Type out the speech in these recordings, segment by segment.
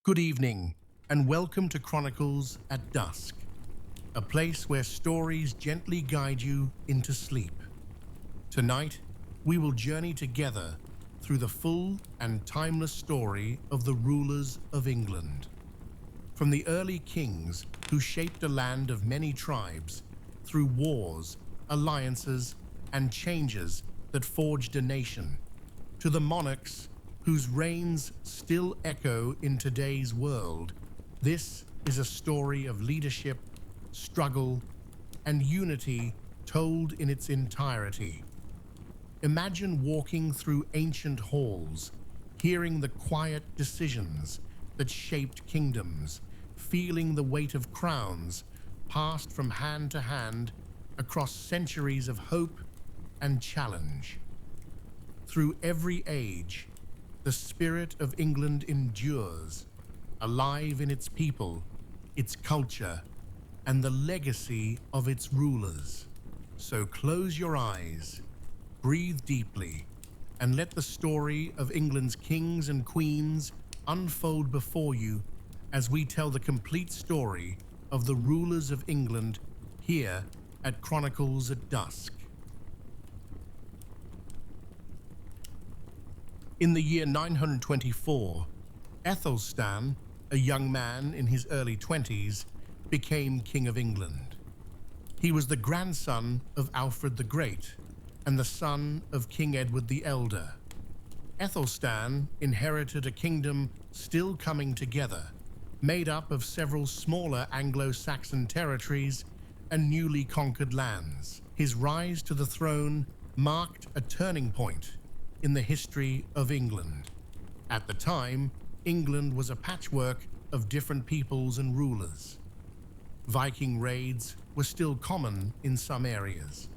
Good evening, and welcome to Chronicles at Dusk, a place where stories gently guide you into sleep. Tonight, we will journey together through the full and timeless story of the rulers of England. From the early kings who shaped a land of many tribes, through wars, alliances, and changes that forged a nation, to the monarchs whose reigns still echo in today's world, this is a story of leadership, struggle, and unity told in its entirety. Imagine walking through ancient halls, hearing the quiet decisions that shaped kingdoms, feeling the weight of crowns passed from hand to hand across centuries of hope and challenge. Through every age, the spirit of England endures, alive in its people, its culture, and the legacy of its rulers. So close your eyes, breathe deeply, and let the story of England's kings and queens unfold before you as we tell the complete story of the rulers of England here at Chronicles at Dusk. In the year 924, Æthelstan, a young man in his early 20s, became King of England. He was the grandson of Alfred the Great and the son of King Edward the Elder. Æthelstan inherited a kingdom still coming together, made up of several smaller Anglo-Saxon territories and newly conquered lands. His rise to the throne marked a turning point in the history of England. At the time, England was a patchwork of different peoples and rulers. Viking raids were still common in some areas,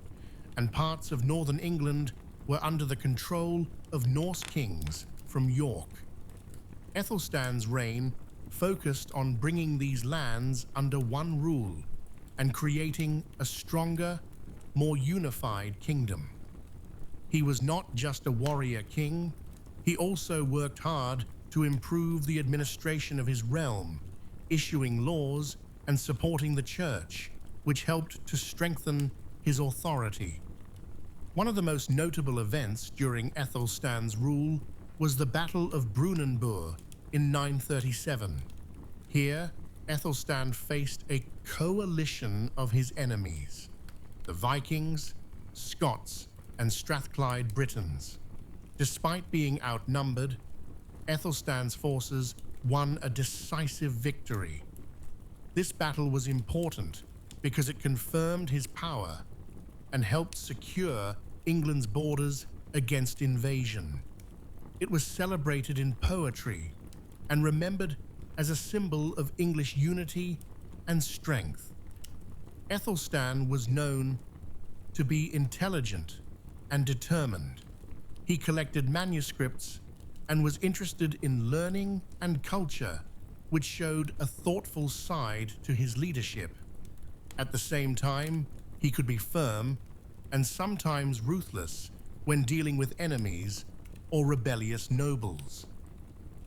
and parts of northern England were under the control of Norse kings from York. Æthelstan's reign focused on bringing these lands under one rule and creating a stronger, more unified kingdom. He was not just a warrior king, he also worked hard to improve the administration of his realm, issuing laws and supporting the church, which helped to strengthen his authority. One of the most notable events during Æthelstan's rule was the Battle of Brunanburh in 937. Here, Æthelstan faced a coalition of his enemies, the Vikings, Scots, and Strathclyde Britons. Despite being outnumbered, Æthelstan's forces won a decisive victory. This battle was important because it confirmed his power and helped secure England's borders against invasion. It was celebrated in poetry and remembered as a symbol of English unity and strength. Æthelstan was known to be intelligent and determined. He collected manuscripts and was interested in learning and culture, which showed a thoughtful side to his leadership. At the same time, he could be firm and sometimes ruthless when dealing with enemies or rebellious nobles.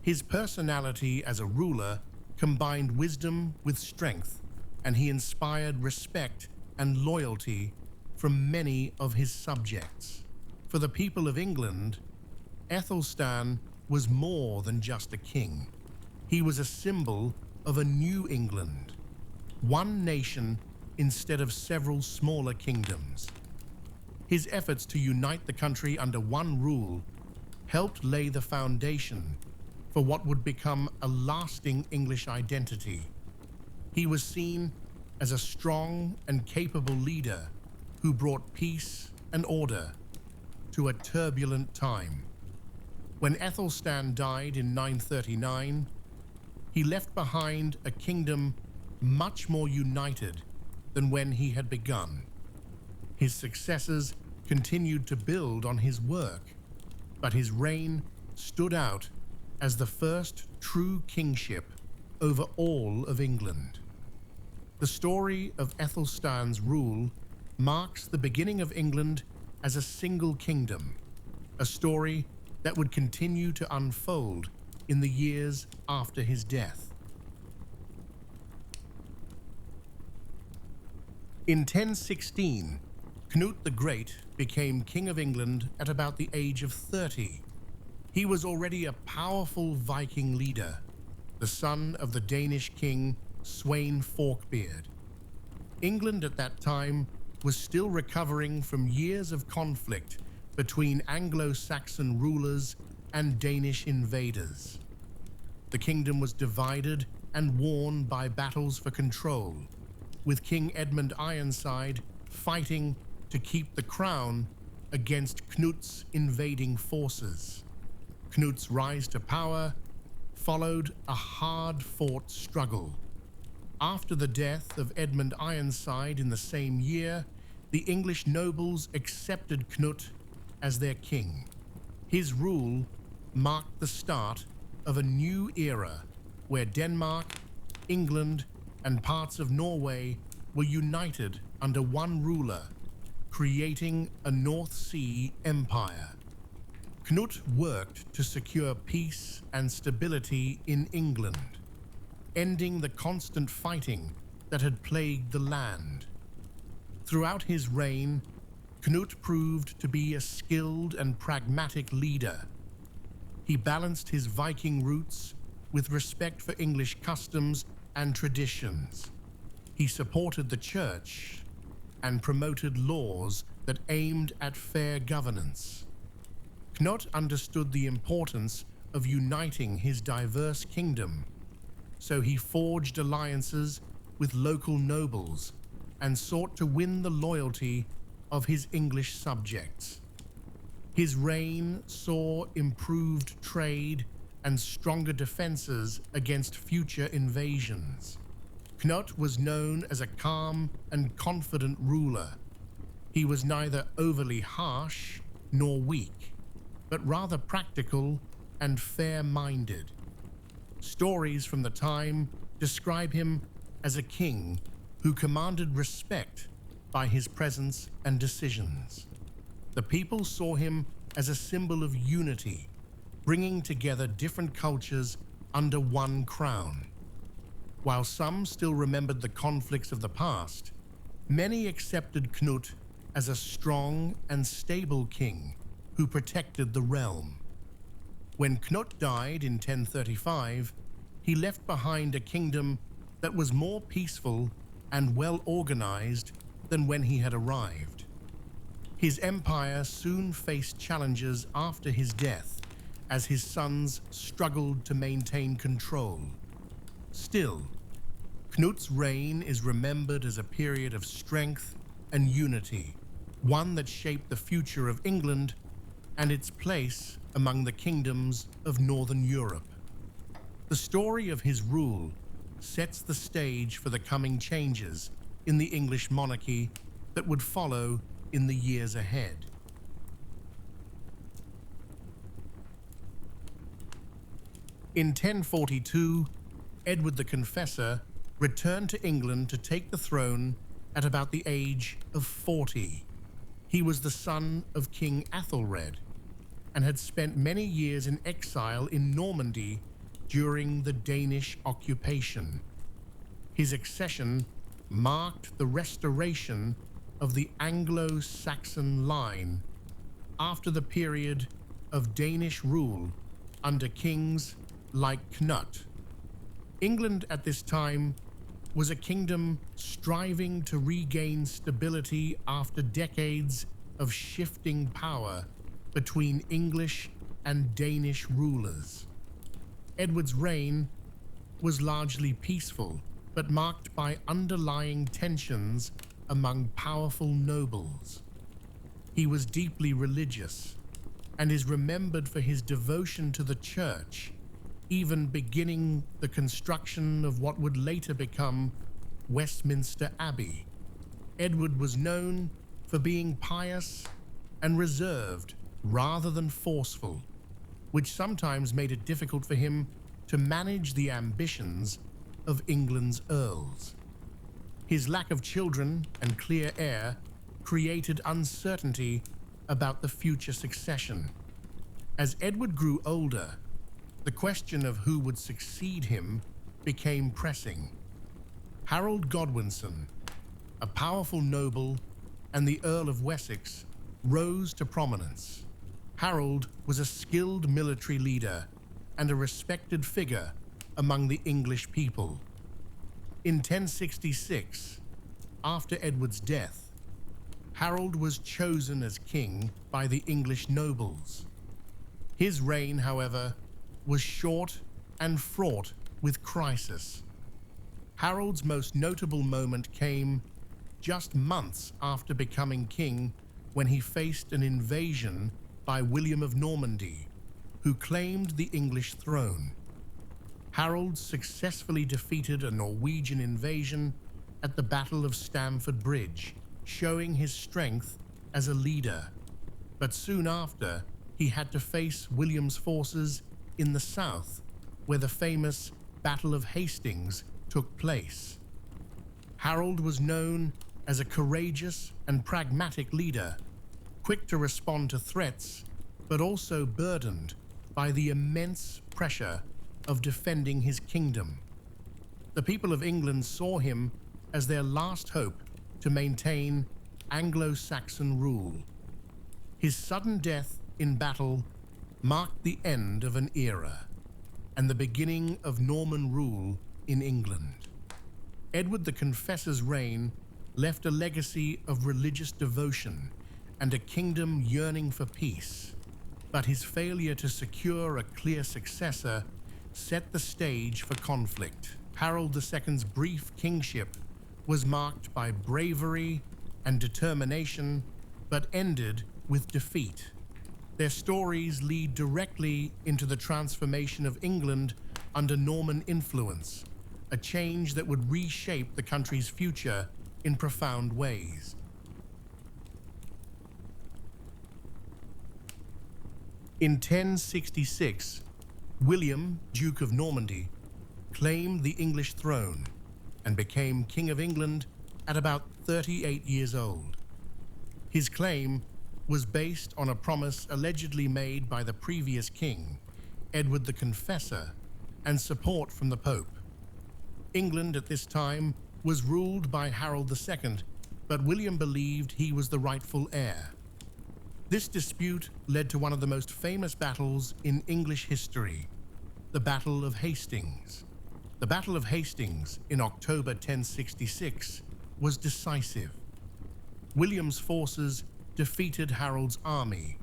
His personality as a ruler combined wisdom with strength, and he inspired respect and loyalty from many of his subjects. For the people of England, Æthelstan was more than just a king. He was a symbol of a new England, one nation instead of several smaller kingdoms. His efforts to unite the country under one rule helped lay the foundation for what would become a lasting English identity. He was seen as a strong and capable leader who brought peace and order to a turbulent time. When Æthelstan died in 939, he left behind a kingdom much more united than when he had begun. His successors continued to build on his work, but his reign stood out as the first true kingship over all of England. The story of Æthelstan's rule marks the beginning of England as a single kingdom, a story that would continue to unfold in the years after his death. In 1016, Cnut the Great became King of England at about the age of 30. He was already a powerful Viking leader, the son of the Danish king Sweyn Forkbeard. England at that time was still recovering from years of conflict between Anglo-Saxon rulers and Danish invaders. The kingdom was divided and worn by battles for control, with King Edmund Ironside fighting to keep the crown against Cnut's invading forces. Cnut's rise to power followed a hard-fought struggle. After the death of Edmund Ironside in the same year, the English nobles accepted Cnut as their king. His rule marked the start of a new era where Denmark, England, and parts of Norway were united under one ruler, creating a North Sea empire. Cnut worked to secure peace and stability in England, ending the constant fighting that had plagued the land. Throughout his reign, Cnut proved to be a skilled and pragmatic leader. He balanced his Viking roots with respect for English customs and traditions. He supported the church and promoted laws that aimed at fair governance. Cnut understood the importance of uniting his diverse kingdom, so he forged alliances with local nobles and sought to win the loyalty of his English subjects. His reign saw improved trade and stronger defenses against future invasions. Cnut was known as a calm and confident ruler. He was neither overly harsh nor weak, but rather practical and fair-minded. Stories from the time describe him as a king who commanded respect by his presence and decisions. The people saw him as a symbol of unity, bringing together different cultures under one crown. While some still remembered the conflicts of the past, many accepted Cnut as a strong and stable king who protected the realm. When Cnut died in 1035, he left behind a kingdom that was more peaceful and well organized than when he had arrived. His empire soon faced challenges after his death, as his sons struggled to maintain control. Still, Cnut's reign is remembered as a period of strength and unity, one that shaped the future of England and its place among the kingdoms of Northern Europe. The story of his rule sets the stage for the coming changes in the English monarchy that would follow in the years ahead. In 1042, Edward the Confessor returned to England to take the throne at about the age of 40. He was the son of King Æthelred and had spent many years in exile in Normandy during the Danish occupation. His accession marked the restoration of the Anglo-Saxon line after the period of Danish rule under kings like Cnut. England at this time was a kingdom striving to regain stability after decades of shifting power between English and Danish rulers. Edward's reign was largely peaceful, but marked by underlying tensions among powerful nobles. He was deeply religious and is remembered for his devotion to the church, even beginning the construction of what would later become Westminster Abbey. Edward was known for being pious and reserved rather than forceful, which sometimes made it difficult for him to manage the ambitions of England's earls. His lack of children and clear heir created uncertainty about the future succession. As Edward grew older, The question of who would succeed him became pressing. Harold Godwinson, a powerful noble, and the Earl of Wessex rose to prominence. Harold was a skilled military leader and a respected figure among the English people. In 1066, after Edward's death, Harold was chosen as king by the English nobles. His reign, however, was short and fraught with crisis. Harold's most notable moment came just months after becoming king, when he faced an invasion by William of Normandy, who claimed the English throne. Harold successfully defeated a Norwegian invasion at the Battle of Stamford Bridge, showing his strength as a leader. But soon after, he had to face William's forces in the south, where the famous Battle of Hastings took place. Harold was known as a courageous and pragmatic leader, quick to respond to threats, but also burdened by the immense pressure of defending his kingdom. The people of England saw him as their last hope to maintain Anglo-Saxon rule. His sudden death in battle marked the end of an era and the beginning of Norman rule in England. Edward the Confessor's reign left a legacy of religious devotion and a kingdom yearning for peace, but his failure to secure a clear successor set the stage for conflict. Harold II's brief kingship was marked by bravery and determination, but ended with defeat. Their stories lead directly into the transformation of England under Norman influence, a change that would reshape the country's future in profound ways. In 1066, William, Duke of Normandy, claimed the English throne and became King of England at about 38 years old. His claim was based on a promise allegedly made by the previous king, Edward the Confessor, and support from the Pope. England at this time was ruled by Harold II, but William believed he was the rightful heir. This dispute led to one of the most famous battles in English history, the Battle of Hastings. The Battle of Hastings in October 1066 was decisive. William's forces defeated Harold's army,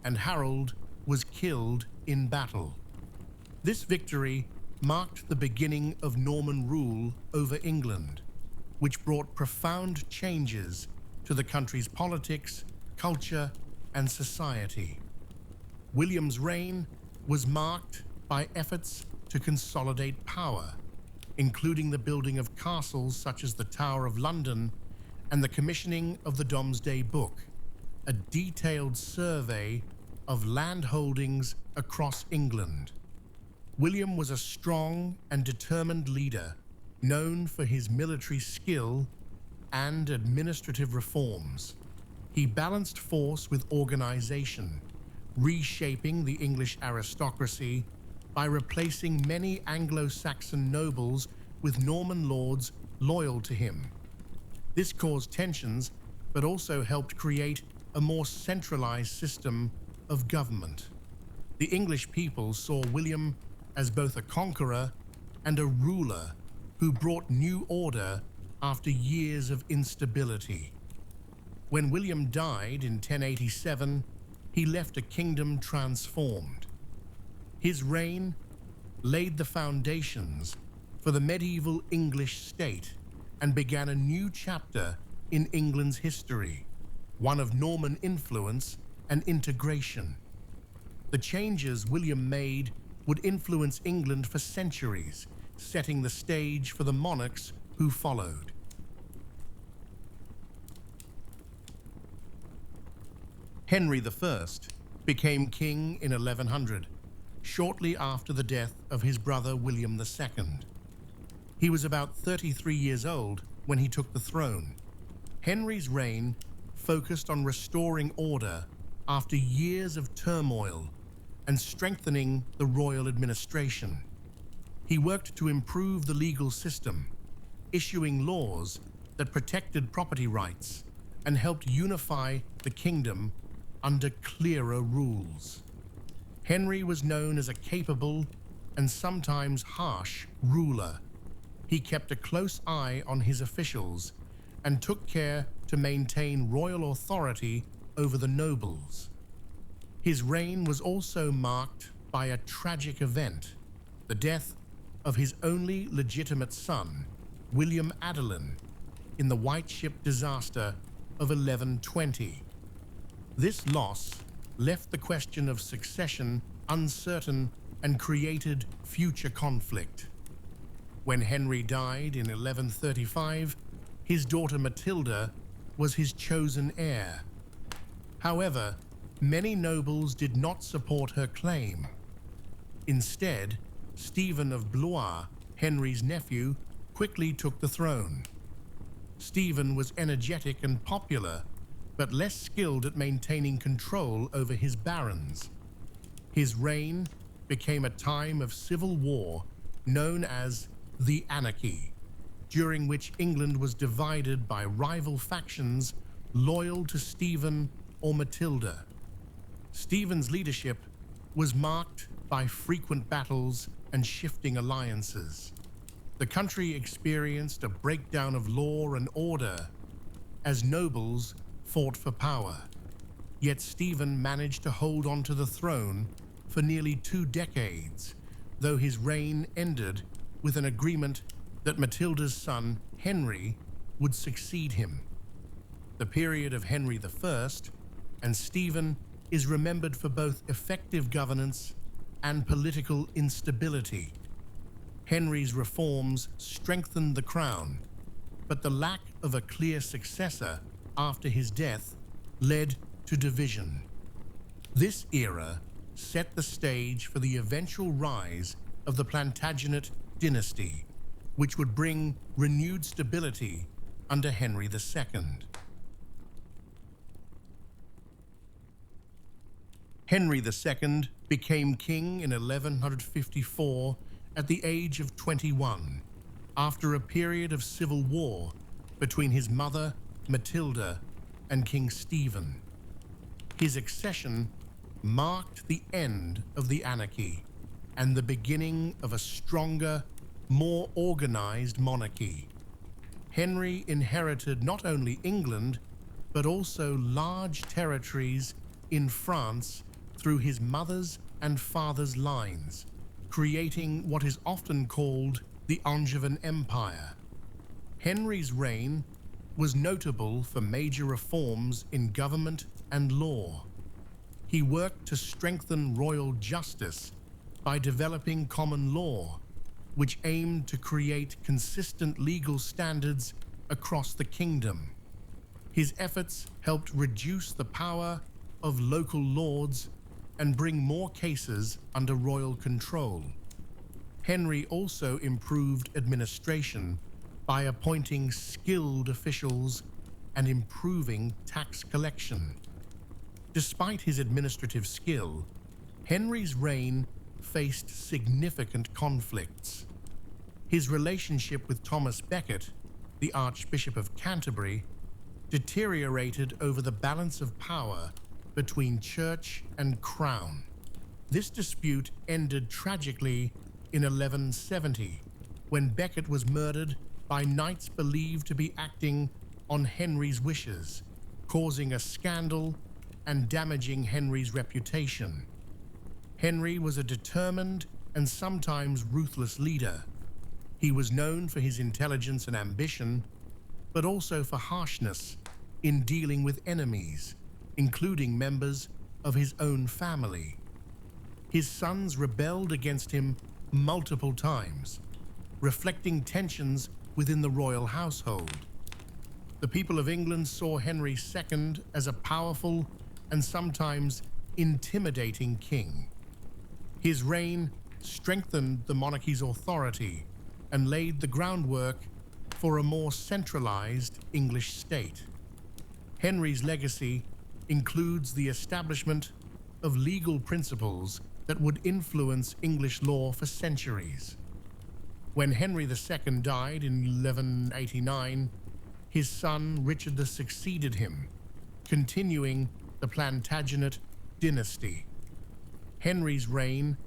and Harold was killed in battle. This victory marked the beginning of Norman rule over England, which brought profound changes to the country's politics, culture, and society. William's reign was marked by efforts to consolidate power, including the building of castles such as the Tower of London and the commissioning of the Domesday Book, a detailed survey of land holdings across England. William was a strong and determined leader, known for his military skill and administrative reforms. He balanced force with organization, reshaping the English aristocracy by replacing many Anglo-Saxon nobles with Norman lords loyal to him. This caused tensions, but also helped create a more centralized system of government. The English people saw William as both a conqueror and a ruler who brought new order after years of instability. When William died in 1087, he left a kingdom transformed. His reign laid the foundations for the medieval English state and began a new chapter in England's history, one of Norman influence and integration. The changes William made would influence England for centuries, setting the stage for the monarchs who followed. Henry I became king in 1100, shortly after the death of his brother William II. He was about 33 years old when he took the throne. Henry's reign focused on restoring order after years of turmoil and strengthening the royal administration. He worked to improve the legal system, issuing laws that protected property rights and helped unify the kingdom under clearer rules. Henry was known as a capable and sometimes harsh ruler. He kept a close eye on his officials and took care to maintain royal authority over the nobles. His reign was also marked by a tragic event, the death of his only legitimate son, William Adelin, in the White Ship disaster of 1120. This loss left the question of succession uncertain and created future conflict. When Henry died in 1135, his daughter Matilda was his chosen heir. However, many nobles did not support her claim. Instead, Stephen of Blois, Henry's nephew, quickly took the throne. Stephen was energetic and popular, but less skilled at maintaining control over his barons. His reign became a time of civil war known as the Anarchy, during which England was divided by rival factions loyal to Stephen or Matilda. Stephen's leadership was marked by frequent battles and shifting alliances. The country experienced a breakdown of law and order as nobles fought for power. Yet Stephen managed to hold on to the throne for nearly 2 decades, though his reign ended with an agreement that Matilda's son, Henry, would succeed him. The period of Henry I and Stephen is remembered for both effective governance and political instability. Henry's reforms strengthened the crown, but the lack of a clear successor after his death led to division. This era set the stage for the eventual rise of the Plantagenet dynasty, which would bring renewed stability under Henry II. Henry II became king in 1154 at the age of 21, after a period of civil war between his mother, Matilda, and King Stephen. His accession marked the end of the anarchy and the beginning of a stronger, more organized monarchy. Henry inherited not only England, but also large territories in France through his mother's and father's lines, creating what is often called the Angevin Empire. Henry's reign was notable for major reforms in government and law. He worked to strengthen royal justice by developing common law, which aimed to create consistent legal standards across the kingdom. His efforts helped reduce the power of local lords and bring more cases under royal control. Henry also improved administration by appointing skilled officials and improving tax collection. Despite his administrative skill, Henry's reign faced significant conflicts. His relationship with Thomas Becket, the Archbishop of Canterbury, deteriorated over the balance of power between church and crown. This dispute ended tragically in 1170, when Becket was murdered by knights believed to be acting on Henry's wishes, causing a scandal and damaging Henry's reputation. Henry was a determined and sometimes ruthless leader. He was known for his intelligence and ambition, but also for harshness in dealing with enemies, including members of his own family. His sons rebelled against him multiple times, reflecting tensions within the royal household. The people of England saw Henry II as a powerful and sometimes intimidating king. His reign strengthened the monarchy's authority and laid the groundwork for a more centralized English state. Henry's legacy includes the establishment of legal principles that would influence English law for centuries. When Henry II died in 1189, his son Richard succeeded him, continuing the Plantagenet dynasty. Henry's reign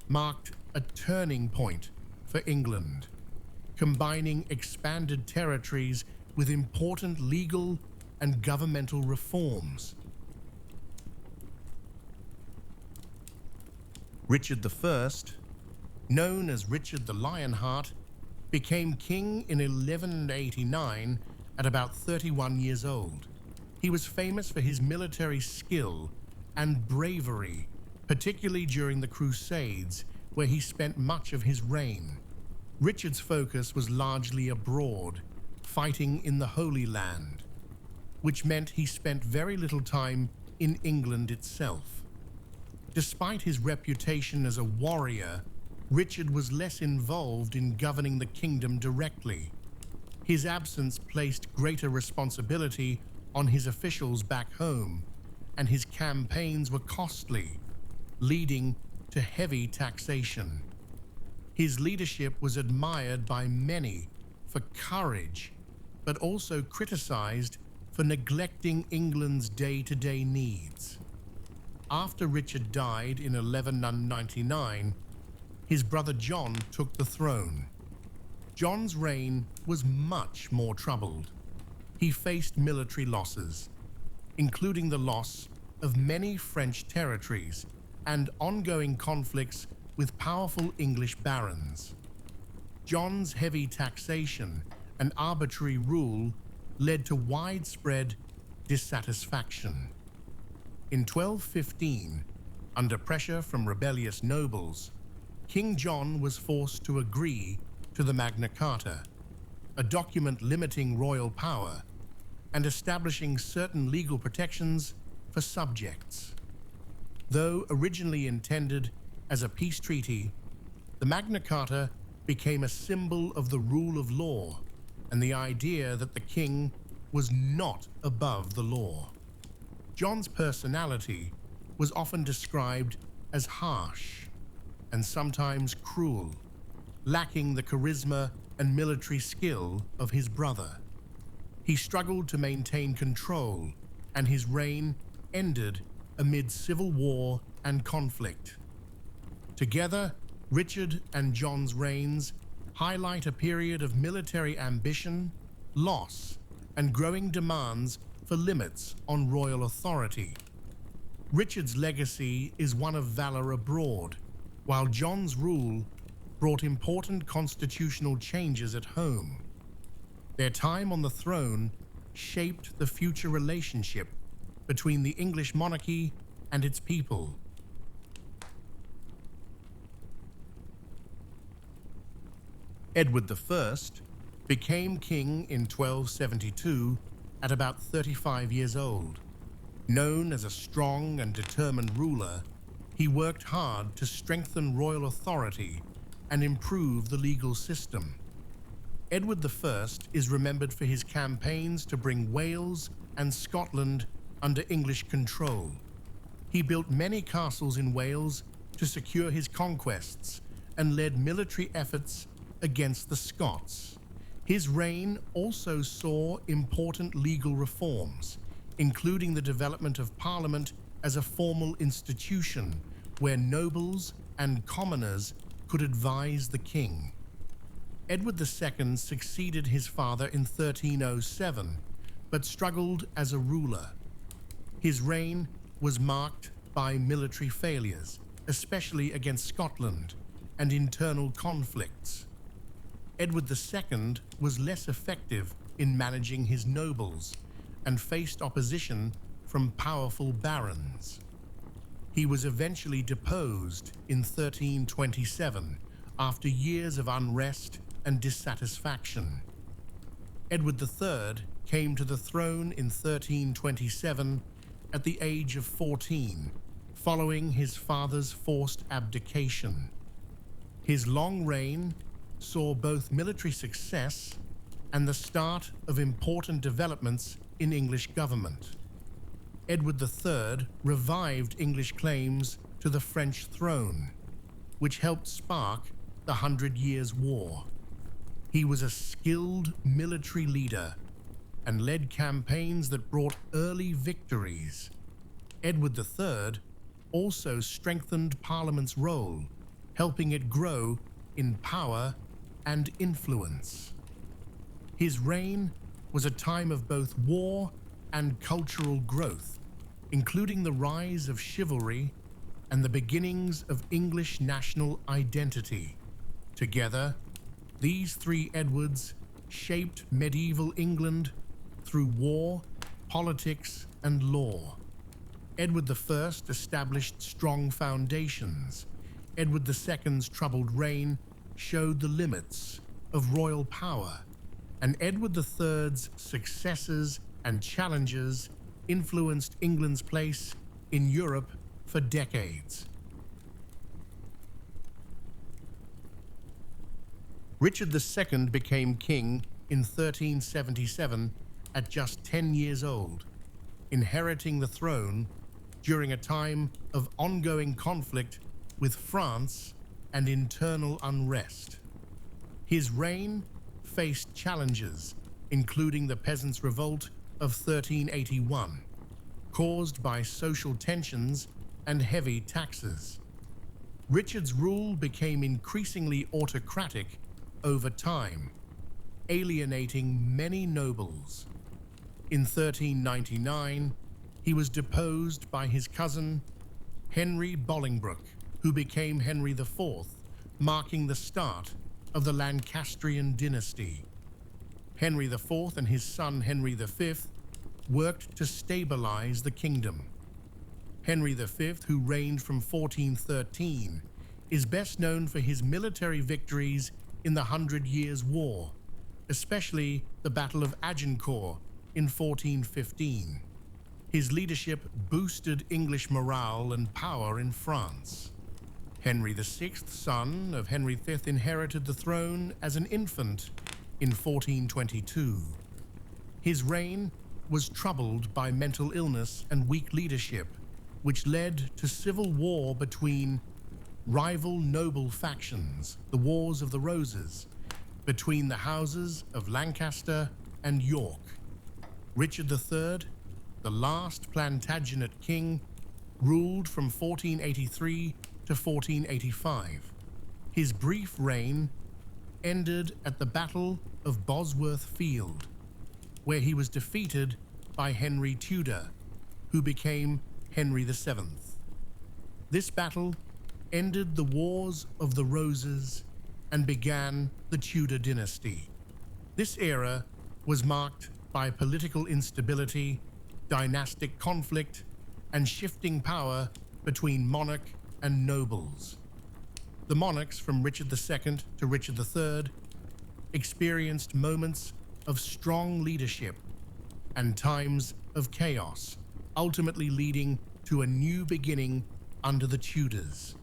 marked a turning point for England, combining expanded territories with important legal and governmental reforms. Richard I, known as Richard the Lionheart, became king in 1189 at about 31 years old. He was famous for his military skill and bravery, particularly during the Crusades, where he spent much of his reign. Richard's focus was largely abroad, fighting in the Holy Land, which meant he spent very little time in England itself. Despite his reputation as a warrior, Richard was less involved in governing the kingdom directly. His absence placed greater responsibility on his officials back home, and his campaigns were costly, leading to heavy taxation. His leadership was admired by many for courage, but also criticized for neglecting England's day-to-day needs. After Richard died in 1199, his brother John took the throne. John's reign was much more troubled. He faced military losses, including the loss of many French territories and ongoing conflicts with powerful English barons. John's heavy taxation and arbitrary rule led to widespread dissatisfaction. In 1215, under pressure from rebellious nobles, King John was forced to agree to the Magna Carta, a document limiting royal power and establishing certain legal protections for subjects. Though originally intended as a peace treaty, the Magna Carta became a symbol of the rule of law and the idea that the king was not above the law. John's personality was often described as harsh and sometimes cruel, lacking the charisma and military skill of his brother. He struggled to maintain control, and his reign ended amid civil war and conflict. Together, Richard and John's reigns highlight a period of military ambition, loss, and growing demands for limits on royal authority. Richard's legacy is one of valor abroad, while John's rule brought important constitutional changes at home. Their time on the throne shaped the future relationship between the English monarchy and its people. Edward I became king in 1272 at about 35 years old. Known as a strong and determined ruler, he worked hard to strengthen royal authority and improve the legal system. Edward I is remembered for his campaigns to bring Wales and Scotland under English control. He built many castles in Wales to secure his conquests and led military efforts against the Scots. His reign also saw important legal reforms, including the development of Parliament as a formal institution where nobles and commoners could advise the king. Edward II succeeded his father in 1307, but struggled as a ruler. His reign was marked by military failures, especially against Scotland, and internal conflicts. Edward II was less effective in managing his nobles and faced opposition from powerful barons. He was eventually deposed in 1327 after years of unrest and dissatisfaction. Edward III came to the throne in 1327 at the age of 14, following his father's forced abdication. His long reign saw both military success and the start of important developments in English government. Edward III revived English claims to the French throne, which helped spark the 100 Years' War. He was a skilled military leader and led campaigns that brought early victories. Edward III also strengthened Parliament's role, helping it grow in power and influence. His reign was a time of both war and cultural growth, including the rise of chivalry and the beginnings of English national identity. Together, these three Edwards shaped medieval England through war, politics, and law. Edward I established strong foundations. Edward II's troubled reign showed the limits of royal power, and Edward III's successes and challenges influenced England's place in Europe for decades. Richard II became king in 1377 at just 10 years old, inheriting the throne during a time of ongoing conflict with France and internal unrest. His reign faced challenges, including the Peasants' Revolt of 1381, caused by social tensions and heavy taxes. Richard's rule became increasingly autocratic over time, alienating many nobles. In 1399, he was deposed by his cousin, Henry Bolingbroke, who became Henry IV, marking the start of the Lancastrian dynasty. Henry IV and his son Henry V worked to stabilize the kingdom. Henry V, who reigned from 1413, is best known for his military victories in the 100 Years' War, especially the Battle of Agincourt in 1415. His leadership boosted English morale and power in France. Henry VI, son of Henry V, inherited the throne as an infant in 1422. His reign was troubled by mental illness and weak leadership, which led to civil war between rival noble factions, the Wars of the Roses, between the houses of Lancaster and York. Richard III, the last Plantagenet king, ruled from 1483 to 1485. His brief reign ended at the Battle of Bosworth Field, where he was defeated by Henry Tudor, who became Henry VII. This battle ended the Wars of the Roses and began the Tudor dynasty. This era was marked by political instability, dynastic conflict, and shifting power between monarch and nobles. The monarchs from Richard II to Richard III experienced moments of strong leadership and times of chaos, ultimately leading to a new beginning under the Tudors.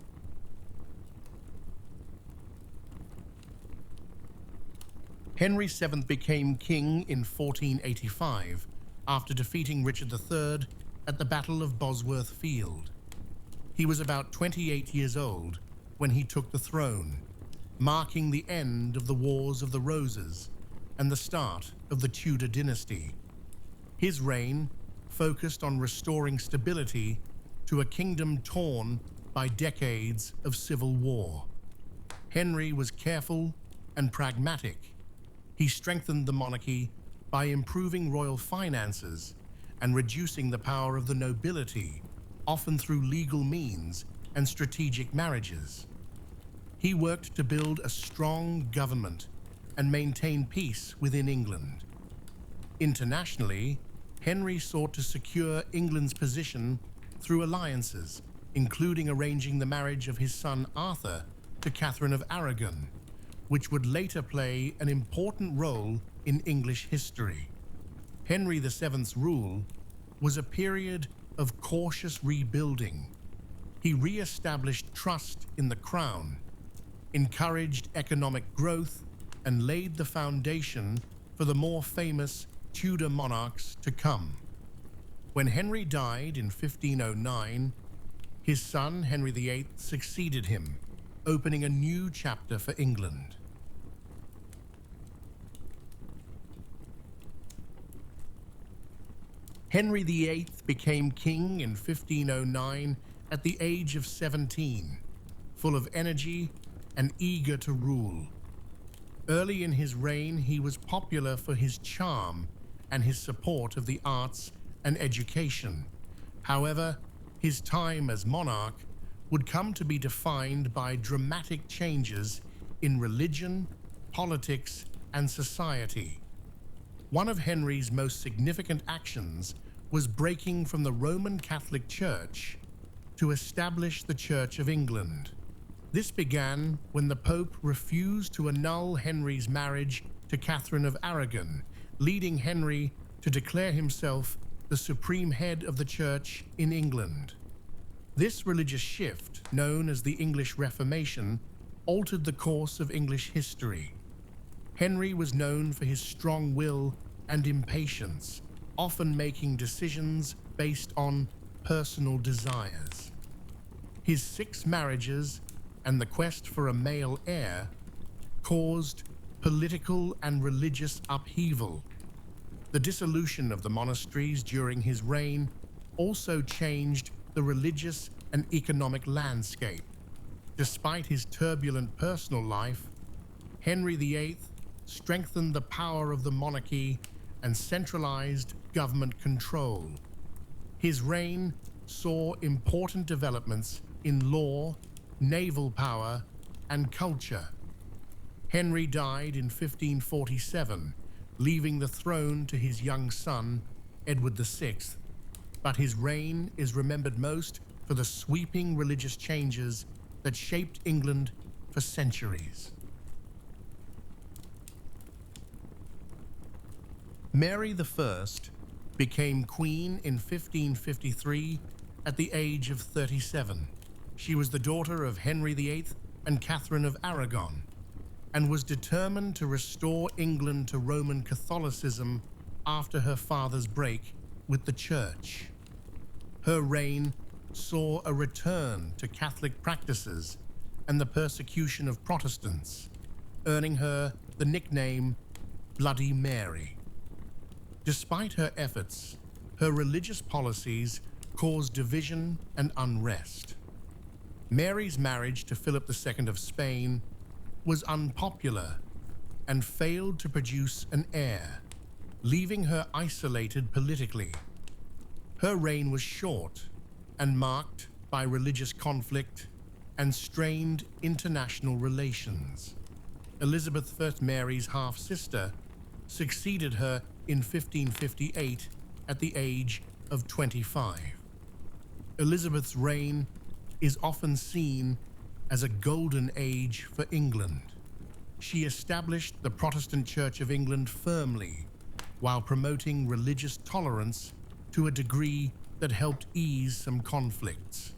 Henry VII became king in 1485 after defeating Richard III at the Battle of Bosworth Field. He was about 28 years old when he took the throne, marking the end of the Wars of the Roses and the start of the Tudor dynasty. His reign focused on restoring stability to a kingdom torn by decades of civil war. Henry was careful and pragmatic. He strengthened the monarchy by improving royal finances and reducing the power of the nobility, often through legal means and strategic marriages. He worked to build a strong government and maintain peace within England. Internationally, Henry sought to secure England's position through alliances, including arranging the marriage of his son Arthur to Catherine of Aragon, which would later play an important role in English history. Henry VII's rule was a period of cautious rebuilding. He re-established trust in the crown, encouraged economic growth, and laid the foundation for the more famous Tudor monarchs to come. When Henry died in 1509, His son, Henry VIII, succeeded him, opening a new chapter for England. Henry VIII became king in 1509 at the age of 17, full of energy and eager to rule. Early in his reign, he was popular for his charm and his support of the arts and education. However, his time as monarch would come to be defined by dramatic changes in religion, politics, and society. One of Henry's most significant actions was breaking from the Roman Catholic Church to establish the Church of England. This began when the Pope refused to annul Henry's marriage to Catherine of Aragon, leading Henry to declare himself the supreme head of the Church in England. This religious shift, known as the English Reformation, altered the course of English history. Henry was known for his strong will and impatience, often making decisions based on personal desires. His 6 marriages and the quest for a male heir caused political and religious upheaval. The dissolution of the monasteries during his reign also changed the religious and economic landscape. Despite his turbulent personal life, Henry VIII strengthened the power of the monarchy and centralized government control. His reign saw important developments in law, naval power, and culture. Henry died in 1547, leaving the throne to his young son, Edward VI, but his reign is remembered most for the sweeping religious changes that shaped England for centuries. Mary I became queen in 1553 at the age of 37. She was the daughter of Henry VIII and Catherine of Aragon, and was determined to restore England to Roman Catholicism after her father's break with the Church. Her reign saw a return to Catholic practices and the persecution of Protestants, earning her the nickname Bloody Mary. Despite her efforts, her religious policies caused division and unrest. Mary's marriage to Philip II of Spain was unpopular and failed to produce an heir, leaving her isolated politically. Her reign was short and marked by religious conflict and strained international relations. Elizabeth I, Mary's half-sister, succeeded her in 1558 at the age of 25. Elizabeth's reign is often seen as a golden age for England. She established the Protestant Church of England firmly, while promoting religious tolerance to a degree that helped ease some conflicts.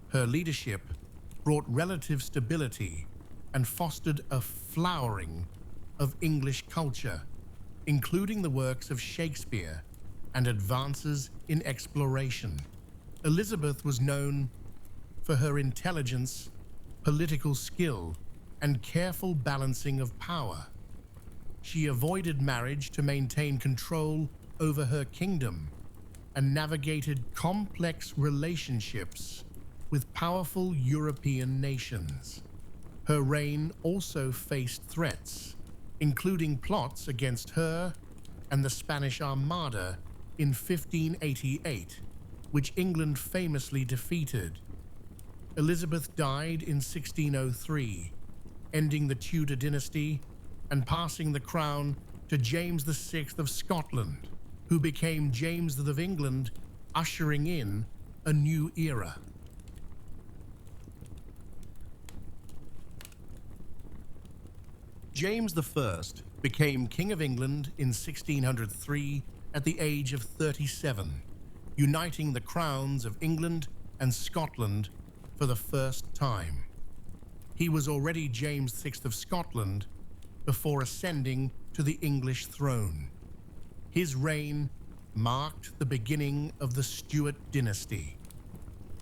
Her leadership brought relative stability and fostered a flowering of English culture, including the works of Shakespeare and advances in exploration. Elizabeth was known for her intelligence, political skill, and careful balancing of power. She avoided marriage to maintain control over her kingdom and navigated complex relationships with powerful European nations. Her reign also faced threats, including plots against her and the Spanish Armada in 1588, which England famously defeated. Elizabeth died in 1603, ending the Tudor dynasty and passing the crown to James VI of Scotland, who became James of England, ushering in a new era. James I became King of England in 1603 at the age of 37, uniting the crowns of England and Scotland for the first time. He was already James VI of Scotland before ascending to the English throne. His reign marked the beginning of the Stuart dynasty.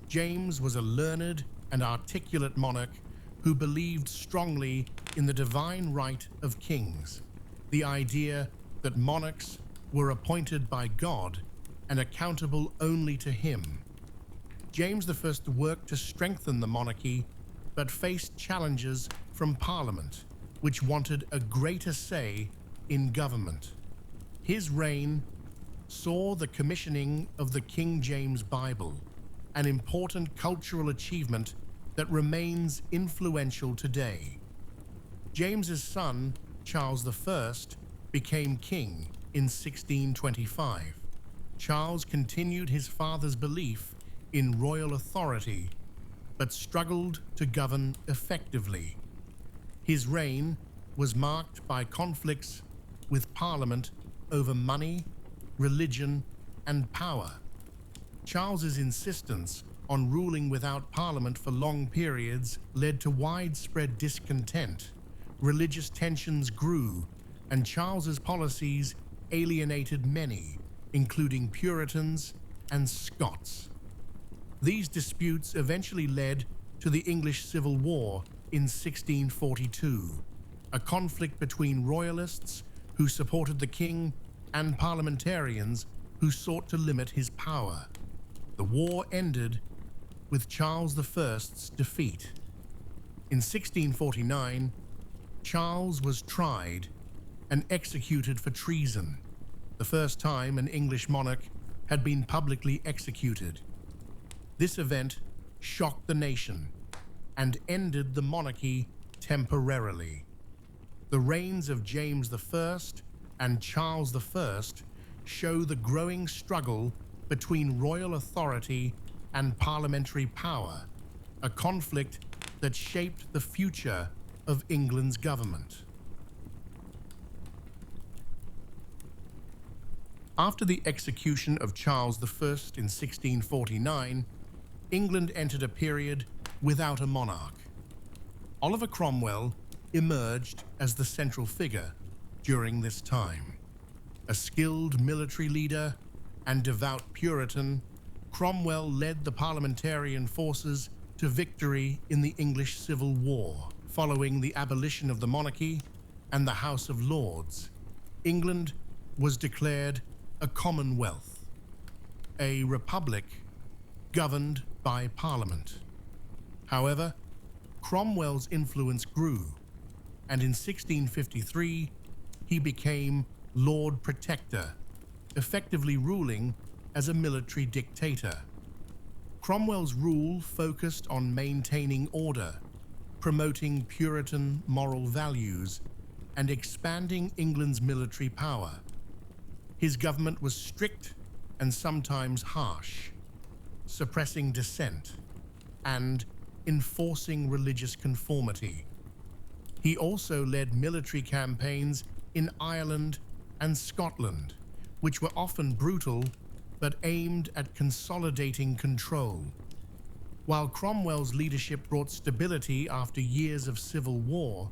James was a learned and articulate monarch who believed strongly in the divine right of kings, the idea that monarchs were appointed by God and accountable only to him. James I worked to strengthen the monarchy, but faced challenges from Parliament, which wanted a greater say in government. His reign saw the commissioning of the King James Bible, an important cultural achievement that remains influential today. James's son, Charles I, became king in 1625. Charles continued his father's belief in royal authority, but struggled to govern effectively. His reign was marked by conflicts with Parliament over money, religion, and power. Charles's insistence on ruling without Parliament for long periods led to widespread discontent. Religious tensions grew, and Charles's policies alienated many, including Puritans and Scots. These disputes eventually led to the English Civil War in 1642, a conflict between royalists who supported the king and parliamentarians who sought to limit his power. The war ended with Charles I's defeat. In 1649, Charles was tried and executed for treason, the first time an English monarch had been publicly executed. This event shocked the nation and ended the monarchy temporarily. The reigns of James I and Charles I show the growing struggle between royal authority and parliamentary power, a conflict that shaped the future of England's government. After the execution of Charles I in 1649, England entered a period without a monarch. Oliver Cromwell emerged as the central figure during this time. A skilled military leader and devout Puritan, Cromwell led the parliamentarian forces to victory in the English Civil War. Following the abolition of the monarchy and the House of Lords, England was declared a Commonwealth, a republic governed by Parliament. However, Cromwell's influence grew, and in 1653 he became Lord Protector, effectively ruling as a military dictator. Cromwell's rule focused on maintaining order, promoting Puritan moral values, and expanding England's military power. His government was strict and sometimes harsh, suppressing dissent and enforcing religious conformity. He also led military campaigns in Ireland and Scotland, which were often brutal but aimed at consolidating control. While Cromwell's leadership brought stability after years of civil war,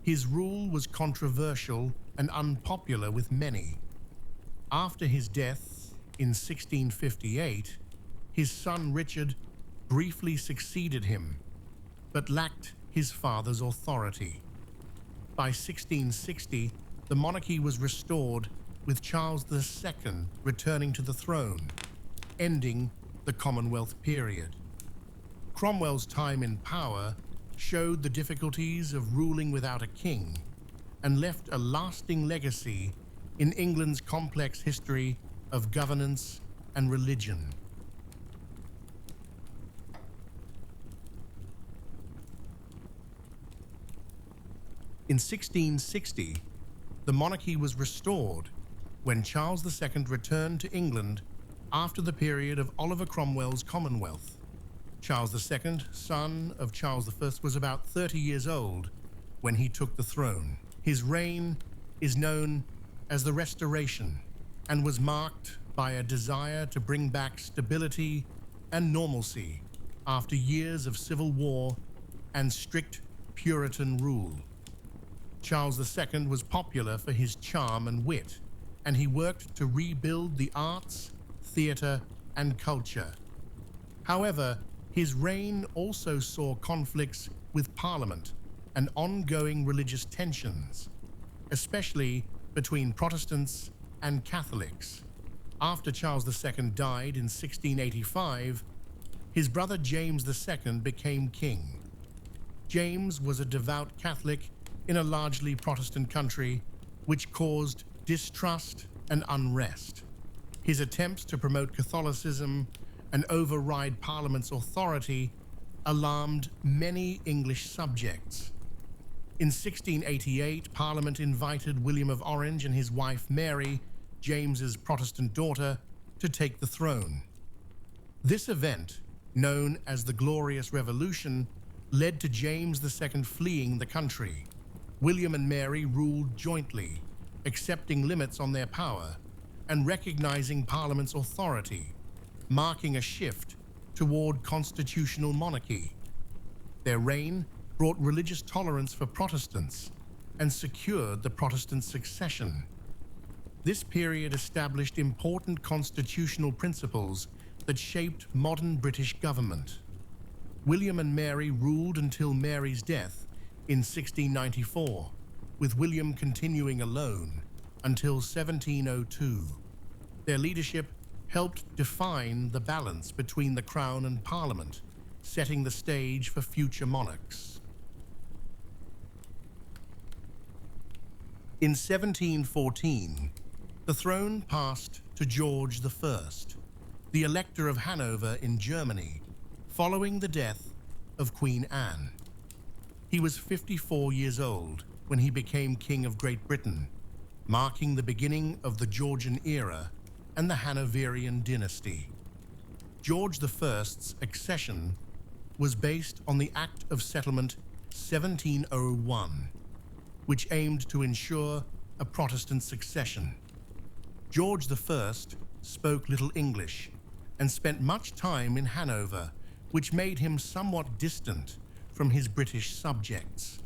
his rule was controversial and unpopular with many. After his death in 1658, his son Richard briefly succeeded him, but lacked his father's authority. By 1660, the monarchy was restored, with Charles II returning to the throne, ending the Commonwealth period. Cromwell's time in power showed the difficulties of ruling without a king and left a lasting legacy in England's complex history of governance and religion. In 1660, the monarchy was restored when Charles II returned to England after the period of Oliver Cromwell's Commonwealth. Charles II, son of Charles I, was about 30 years old when he took the throne. His reign is known as the Restoration and was marked by a desire to bring back stability and normalcy after years of civil war and strict Puritan rule. Charles II was popular for his charm and wit, and he worked to rebuild the arts, theatre, and culture. However, his reign also saw conflicts with Parliament and ongoing religious tensions, especially between Protestants and Catholics. After Charles II died in 1685, his brother James II became king. James was a devout Catholic in a largely Protestant country, which caused distrust and unrest. His attempts to promote Catholicism and override Parliament's authority alarmed many English subjects. In 1688, Parliament invited William of Orange and his wife Mary, James's Protestant daughter, to take the throne. This event, known as the Glorious Revolution, led to James II fleeing the country. William and Mary ruled jointly, accepting limits on their power and recognizing Parliament's authority, marking a shift toward constitutional monarchy. Their reign brought religious tolerance for Protestants and secured the Protestant succession. This period established important constitutional principles that shaped modern British government. William and Mary ruled until Mary's death in 1694, with William continuing alone until 1702. Their leadership helped define the balance between the Crown and Parliament, setting the stage for future monarchs. In 1714, the throne passed to George I, the Elector of Hanover in Germany, following the death of Queen Anne. He was 54 years old when he became King of Great Britain, marking the beginning of the Georgian era and the Hanoverian dynasty. George I's accession was based on the Act of Settlement 1701, which aimed to ensure a Protestant succession. George I spoke little English and spent much time in Hanover, which made him somewhat distant from his British subjects.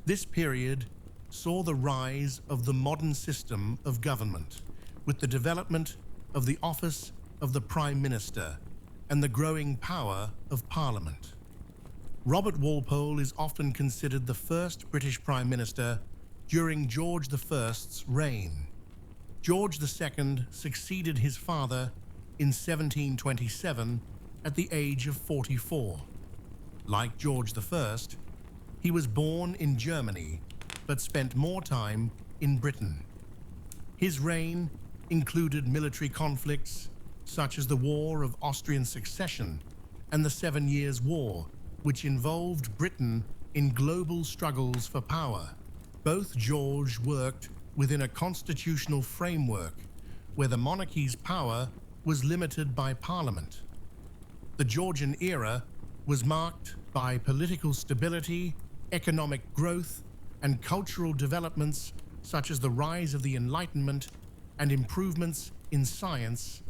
This period saw the rise of the modern system of government, with the development of the office of the Prime Minister and the growing power of Parliament. Robert Walpole is often considered the first British Prime Minister during George I's reign. George II succeeded his father in 1727 at the age of 44. Like George I, he was born in Germany but spent more time in Britain. His reign included military conflicts such as the War of Austrian Succession and the 7 Years' War, which involved Britain in global struggles for power. Both George worked within a constitutional framework where the monarchy's power was limited by Parliament. The Georgian era was marked by political stability, economic growth, and cultural developments such as the rise of the Enlightenment and improvements in science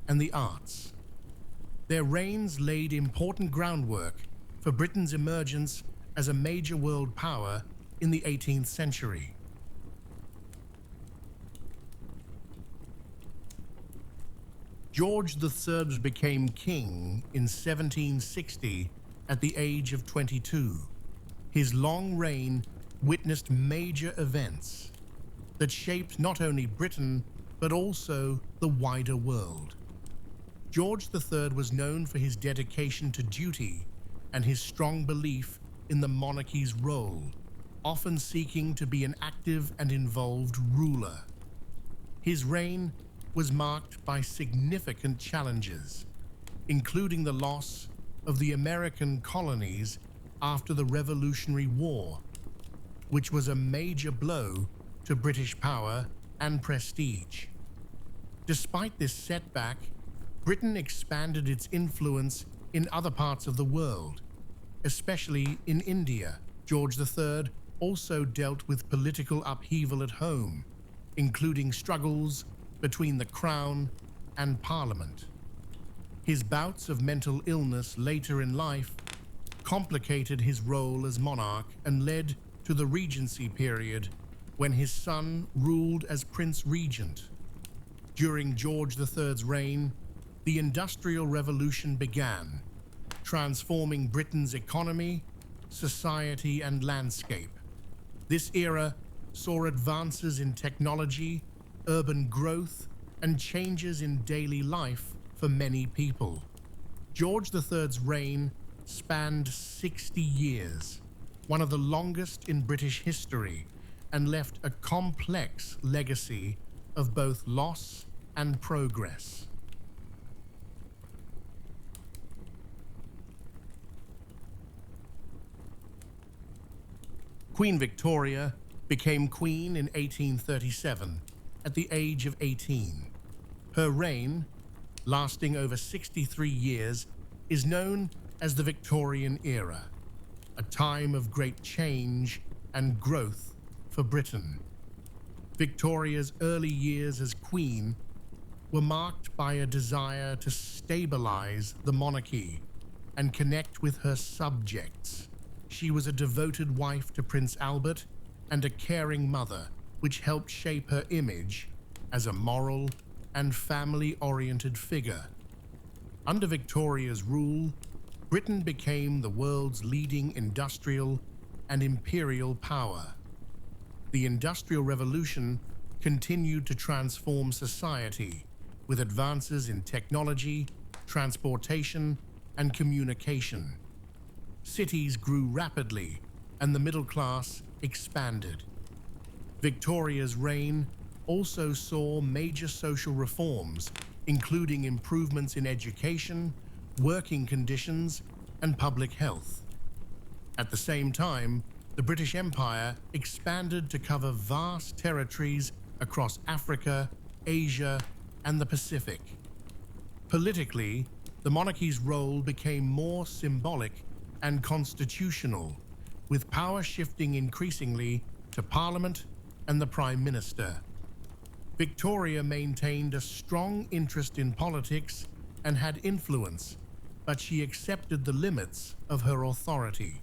and the arts. Their reigns laid important groundwork for Britain's emergence as a major world power in the 18th century. George III became king in 1760 at the age of 22. His long reign witnessed major events that shaped not only Britain, but also the wider world. George III was known for his dedication to duty and his strong belief in the monarchy's role, often seeking to be an active and involved ruler. His reign was marked by significant challenges, including the loss of the American colonies after the Revolutionary War, which was a major blow to British power and prestige. Despite this setback, Britain expanded its influence in other parts of the world, especially in India. George III also dealt with political upheaval at home, including struggles between the Crown and Parliament. His bouts of mental illness later in life complicated his role as monarch and led to the Regency period, when his son ruled as Prince Regent. During George III's reign, the Industrial Revolution began, transforming Britain's economy, society, and landscape. This era saw advances in technology, urban growth, and changes in daily life for many people. George III's reign spanned 60 years, one of the longest in British history, and left a complex legacy of both loss and progress. Queen Victoria became queen in 1837 at the age of 18. Her reign, lasting over 63 years, is known as the Victorian era, a time of great change and growth for Britain. Victoria's early years as queen were marked by a desire to stabilize the monarchy and connect with her subjects. She was a devoted wife to Prince Albert and a caring mother, which helped shape her image as a moral and family-oriented figure. Under Victoria's rule, Britain became the world's leading industrial and imperial power. The Industrial Revolution continued to transform society with advances in technology, transportation, and communication. Cities grew rapidly, and the middle class expanded. Victoria's reign also saw major social reforms, including improvements in education, working conditions, and public health. At the same time, the British Empire expanded to cover vast territories across Africa, Asia, and the Pacific. Politically, the monarchy's role became more symbolic and constitutional, with power shifting increasingly to Parliament and the Prime Minister. Victoria maintained a strong interest in politics and had influence, but she accepted the limits of her authority.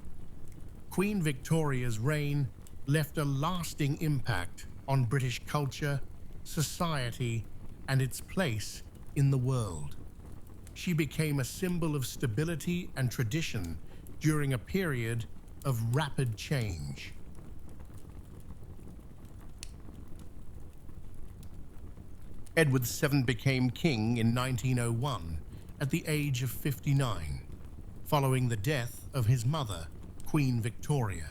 Queen Victoria's reign left a lasting impact on British culture, society, and its place in the world. She became a symbol of stability and tradition during a period of rapid change. Edward VII became king in 1901 at the age of 59, following the death of his mother, Queen Victoria.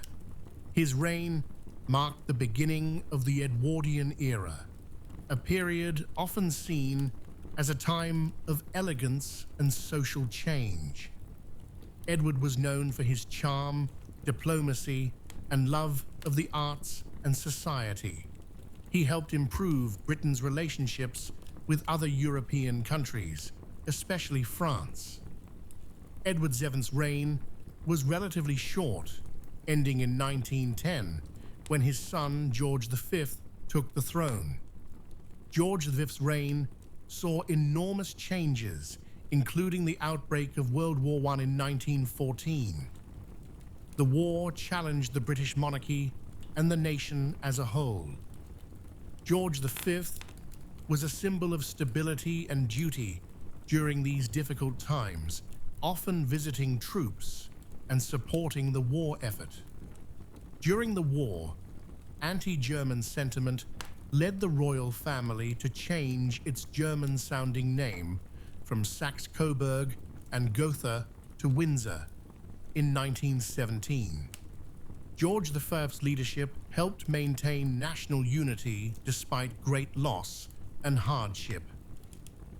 His reign marked the beginning of the Edwardian era, a period often seen as a time of elegance and social change. Edward was known for his charm, diplomacy, and love of the arts and society. He helped improve Britain's relationships with other European countries, especially France. Edward VII's reign was relatively short, ending in 1910, when his son George V took the throne. George V's reign saw enormous changes, including the outbreak of World War I in 1914. The war challenged the British monarchy and the nation as a whole. George V was a symbol of stability and duty during these difficult times, often visiting troops and supporting the war effort. During the war, anti-German sentiment led the royal family to change its German-sounding name from Saxe-Coburg and Gotha to Windsor in 1917. George V's leadership helped maintain national unity despite great loss and hardship.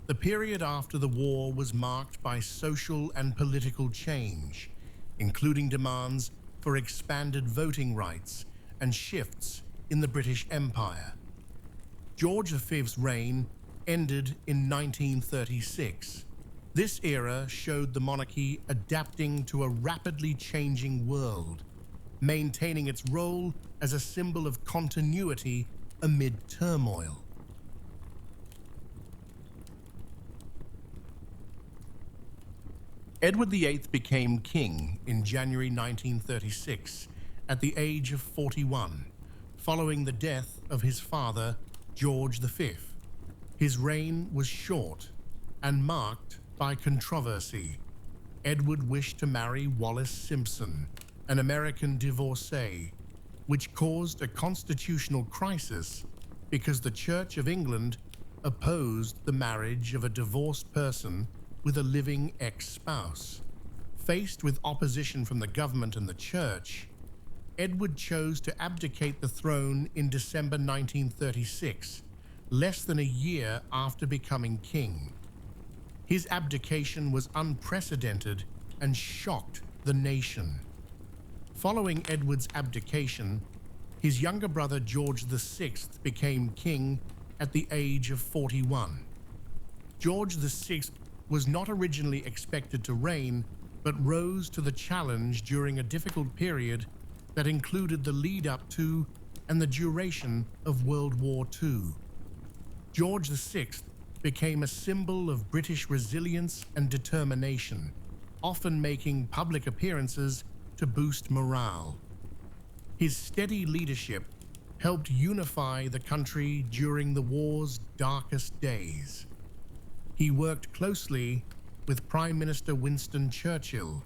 The period after the war was marked by social and political change, including demands for expanded voting rights and shifts in the British Empire. George V's reign ended in 1936. This era showed the monarchy adapting to a rapidly changing world, maintaining its role as a symbol of continuity amid turmoil. Edward VIII became king in January 1936 at the age of 41, following the death of his father, George V. His reign was short, and marked by controversy. Edward wished to marry Wallis Simpson, an American divorcee, which caused a constitutional crisis because the Church of England opposed the marriage of a divorced person with a living ex-spouse. Faced with opposition from the government and the church, Edward chose to abdicate the throne in December 1936, less than a year after becoming king. His abdication was unprecedented and shocked the nation. Following Edward's abdication, his younger brother George VI became king at the age of 41. George VI was not originally expected to reign, but rose to the challenge during a difficult period that included the lead-up to and the duration of World War II. George VI became a symbol of British resilience and determination, often making public appearances to boost morale. His steady leadership helped unify the country during the war's darkest days. He worked closely with Prime Minister Winston Churchill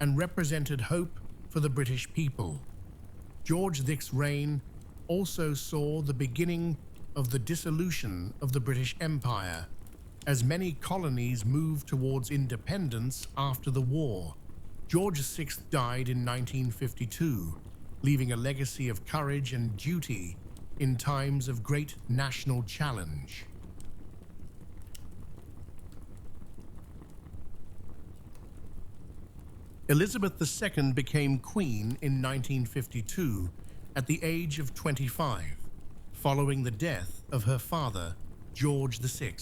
and represented hope for the British people. George VI's reign also saw the beginning of the dissolution of the British Empire, as many colonies moved towards independence after the war. George VI died in 1952, leaving a legacy of courage and duty in times of great national challenge. Elizabeth II became queen in 1952 at the age of 25, following the death of her father, George VI.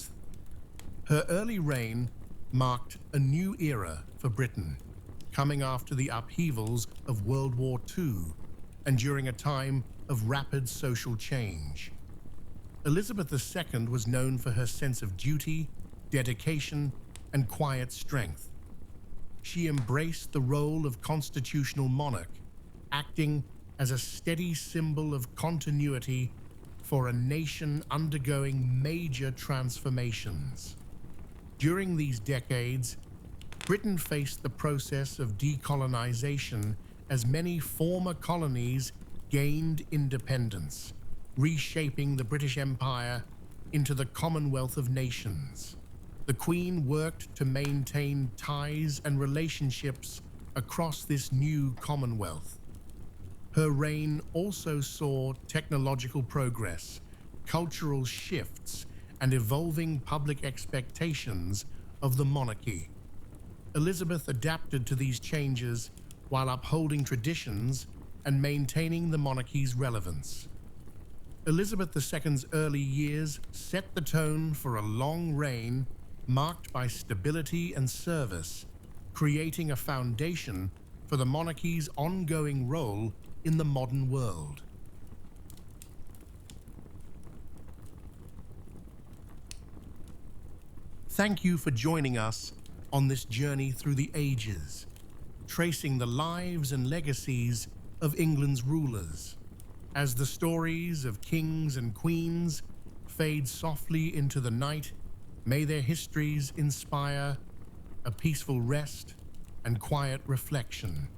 Her early reign marked a new era for Britain, coming after the upheavals of World War II and during a time of rapid social change. Elizabeth II was known for her sense of duty, dedication, and quiet strength. She embraced the role of constitutional monarch, acting as a steady symbol of continuity for a nation undergoing major transformations. During these decades, Britain faced the process of decolonization as many former colonies gained independence, reshaping the British Empire into the Commonwealth of Nations. The Queen worked to maintain ties and relationships across this new Commonwealth. Her reign also saw technological progress, cultural shifts, and evolving public expectations of the monarchy. Elizabeth adapted to these changes while upholding traditions and maintaining the monarchy's relevance. Elizabeth II's early years set the tone for a long reign marked by stability and service, creating a foundation for the monarchy's ongoing role in the modern world. Thank you for joining us on this journey through the ages, tracing the lives and legacies of England's rulers. As the stories of kings and queens fade softly into the night, may their histories inspire a peaceful rest and quiet reflection.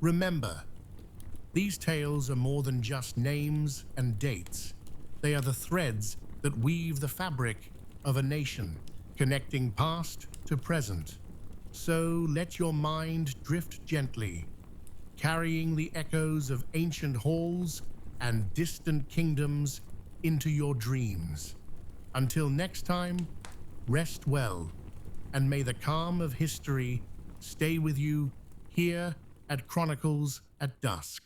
Remember, these tales are more than just names and dates. They are the threads that weave the fabric of a nation, connecting past to present. So let your mind drift gently, carrying the echoes of ancient halls and distant kingdoms into your dreams. Until next time, rest well, and may the calm of history stay with you here at Chronicles at Dusk.